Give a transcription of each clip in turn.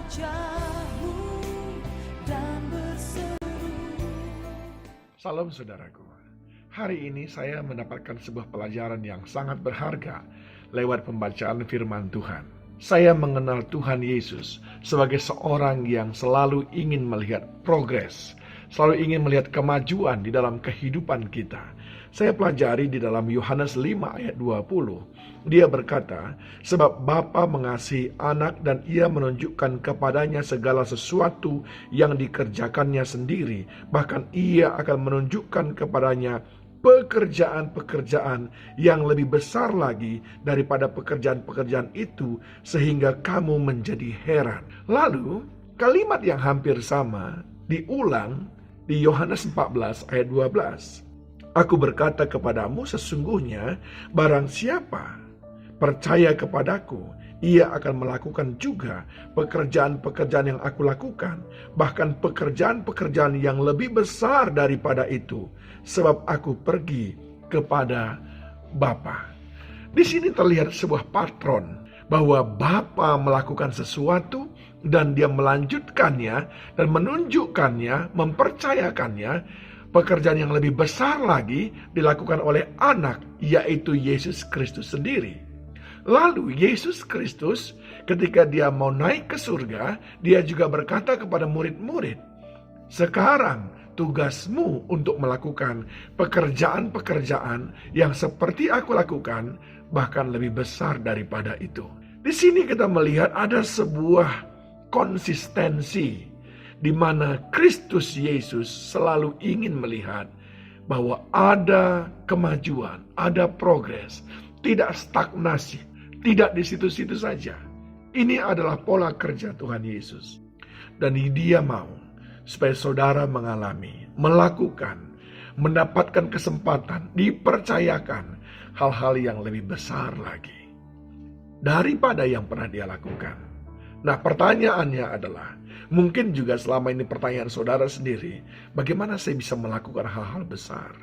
wajahmu dan berseru. Salam saudaraku. Hari ini saya mendapatkan sebuah pelajaran yang sangat berharga lewat pembacaan firman Tuhan. Saya mengenal Tuhan Yesus sebagai seorang yang selalu ingin melihat progres, selalu ingin melihat kemajuan di dalam kehidupan kita. Saya pelajari di dalam Yohanes 5 ayat 20. Dia berkata, sebab Bapa mengasihi anak dan ia menunjukkan kepadanya segala sesuatu yang dikerjakannya sendiri. Bahkan ia akan menunjukkan kepadanya pekerjaan-pekerjaan yang lebih besar lagi daripada pekerjaan-pekerjaan itu, sehingga kamu menjadi heran. Lalu kalimat yang hampir sama diulang di Yohanes 14 ayat 12. Aku berkata kepadamu, sesungguhnya barang siapa percaya kepadaku, ia akan melakukan juga pekerjaan-pekerjaan yang aku lakukan, bahkan pekerjaan-pekerjaan yang lebih besar daripada itu, sebab aku pergi kepada Bapa. Di sini terlihat sebuah patron bahwa Bapa melakukan sesuatu dan dia melanjutkannya dan menunjukkannya, mempercayakannya. Pekerjaan yang lebih besar lagi dilakukan oleh anak, yaitu Yesus Kristus sendiri. Lalu Yesus Kristus ketika dia mau naik ke surga, dia juga berkata kepada murid-murid, sekarang tugasmu untuk melakukan pekerjaan-pekerjaan yang seperti aku lakukan, bahkan lebih besar daripada itu. Di sini kita melihat ada sebuah konsistensi di mana Kristus Yesus selalu ingin melihat bahwa ada kemajuan, ada progres, tidak stagnasi, tidak di situ-situ saja. Ini adalah pola kerja Tuhan Yesus. Dan Dia mau supaya saudara mengalami, melakukan, mendapatkan kesempatan, dipercayakan hal-hal yang lebih besar lagi daripada yang pernah dia lakukan. Nah, pertanyaannya adalah, mungkin juga selama ini pertanyaan saudara sendiri, bagaimana saya bisa melakukan hal-hal besar?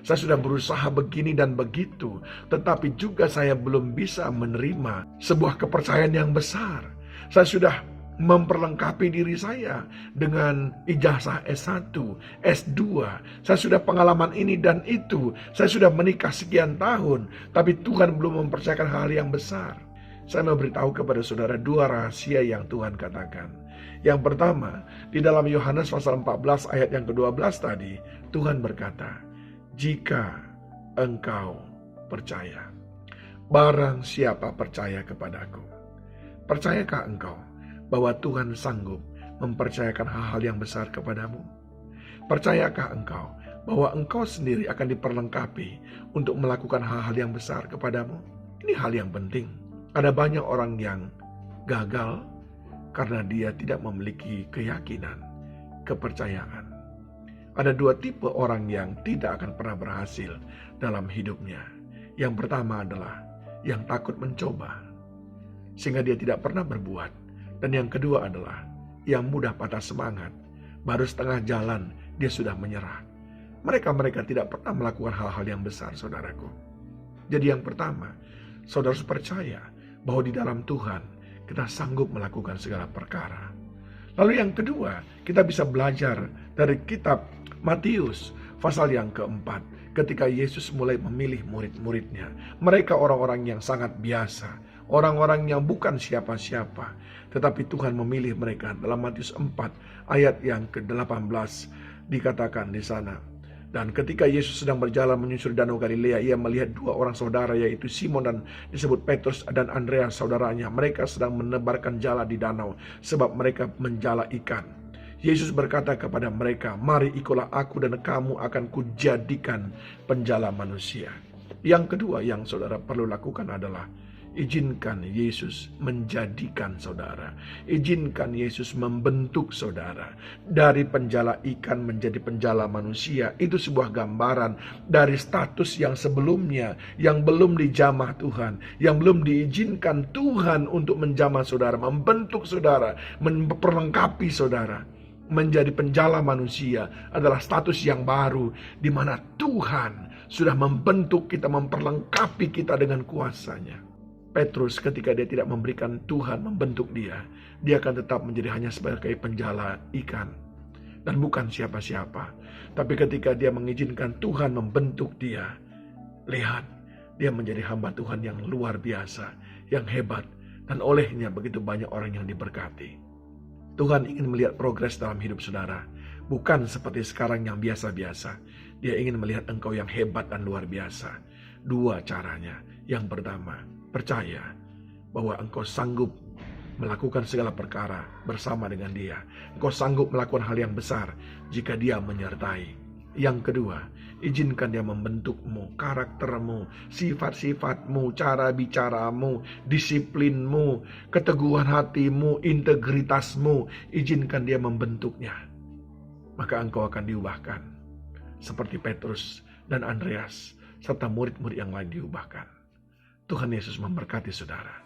Saya sudah berusaha begini dan begitu, tetapi juga saya belum bisa menerima sebuah kepercayaan yang besar. Saya sudah memperlengkapi diri saya dengan ijazah S1, S2. Saya sudah pengalaman ini dan itu. Saya sudah menikah sekian tahun, tapi Tuhan belum mempercayakan hal yang besar. Saya mau beritahu kepada saudara dua rahasia yang Tuhan katakan. Yang pertama, di dalam Yohanes pasal 14 ayat yang ke-12 tadi, Tuhan berkata, jika engkau percaya, barang siapa percaya kepadaku. Percayakah engkau bahwa Tuhan sanggup mempercayakan hal-hal yang besar kepadamu? Percayakah engkau bahwa engkau sendiri akan diperlengkapi untuk melakukan hal-hal yang besar kepadamu? Ini hal yang penting. Ada banyak orang yang gagal karena dia tidak memiliki keyakinan, kepercayaan. Ada dua tipe orang yang tidak akan pernah berhasil dalam hidupnya. Yang pertama adalah yang takut mencoba, sehingga dia tidak pernah berbuat. Dan yang kedua adalah yang mudah patah semangat, baru setengah jalan dia sudah menyerah. Mereka tidak pernah melakukan hal-hal yang besar, saudaraku. Jadi yang pertama, saudara harus percaya bahwa di dalam Tuhan kita sanggup melakukan segala perkara. Lalu yang kedua, kita bisa belajar dari kitab Matius pasal yang keempat, ketika Yesus mulai memilih murid-muridnya. Mereka orang-orang yang sangat biasa, orang-orang yang bukan siapa-siapa, tetapi Tuhan memilih mereka. Dalam Matius 4 ayat yang ke-18 dikatakan di sana, dan ketika Yesus sedang berjalan menyusuri danau Galilea, ia melihat dua orang saudara, yaitu Simon dan disebut Petrus dan Andreas saudaranya. Mereka sedang menebarkan jala di danau, sebab mereka menjala ikan. Yesus berkata kepada mereka, mari ikutlah aku dan kamu akan kujadikan penjala manusia. Yang kedua yang saudara perlu lakukan adalah izinkan Yesus menjadikan saudara. Izinkan Yesus membentuk saudara. Dari penjala ikan menjadi penjala manusia. Itu sebuah gambaran dari status yang sebelumnya, yang belum dijamah Tuhan, yang belum diizinkan Tuhan untuk menjamah saudara, membentuk saudara, memperlengkapi saudara. Menjadi penjala manusia adalah status yang baru, di mana Tuhan sudah membentuk kita, memperlengkapi kita dengan kuasa-Nya. Petrus ketika dia tidak memberikan Tuhan membentuk dia akan tetap menjadi hanya sebagai penjala ikan dan bukan siapa-siapa. Tapi ketika dia mengizinkan Tuhan membentuk dia, lihat, dia menjadi hamba Tuhan yang luar biasa, yang hebat, dan olehnya begitu banyak orang yang diberkati. Tuhan ingin melihat progres dalam hidup saudara, bukan seperti sekarang yang biasa-biasa. Dia ingin melihat engkau yang hebat dan luar biasa. Dua caranya. Yang pertama, percaya bahwa engkau sanggup melakukan segala perkara bersama dengan dia. Engkau sanggup melakukan hal yang besar jika dia menyertai. Yang kedua, izinkan dia membentukmu, karaktermu, sifat-sifatmu, cara bicaramu, disiplinmu, keteguhan hatimu, integritasmu. Izinkan dia membentuknya. Maka engkau akan diubahkan. Seperti Petrus dan Andreas, serta murid-murid yang lain diubahkan. Tuhan Yesus memberkati saudara.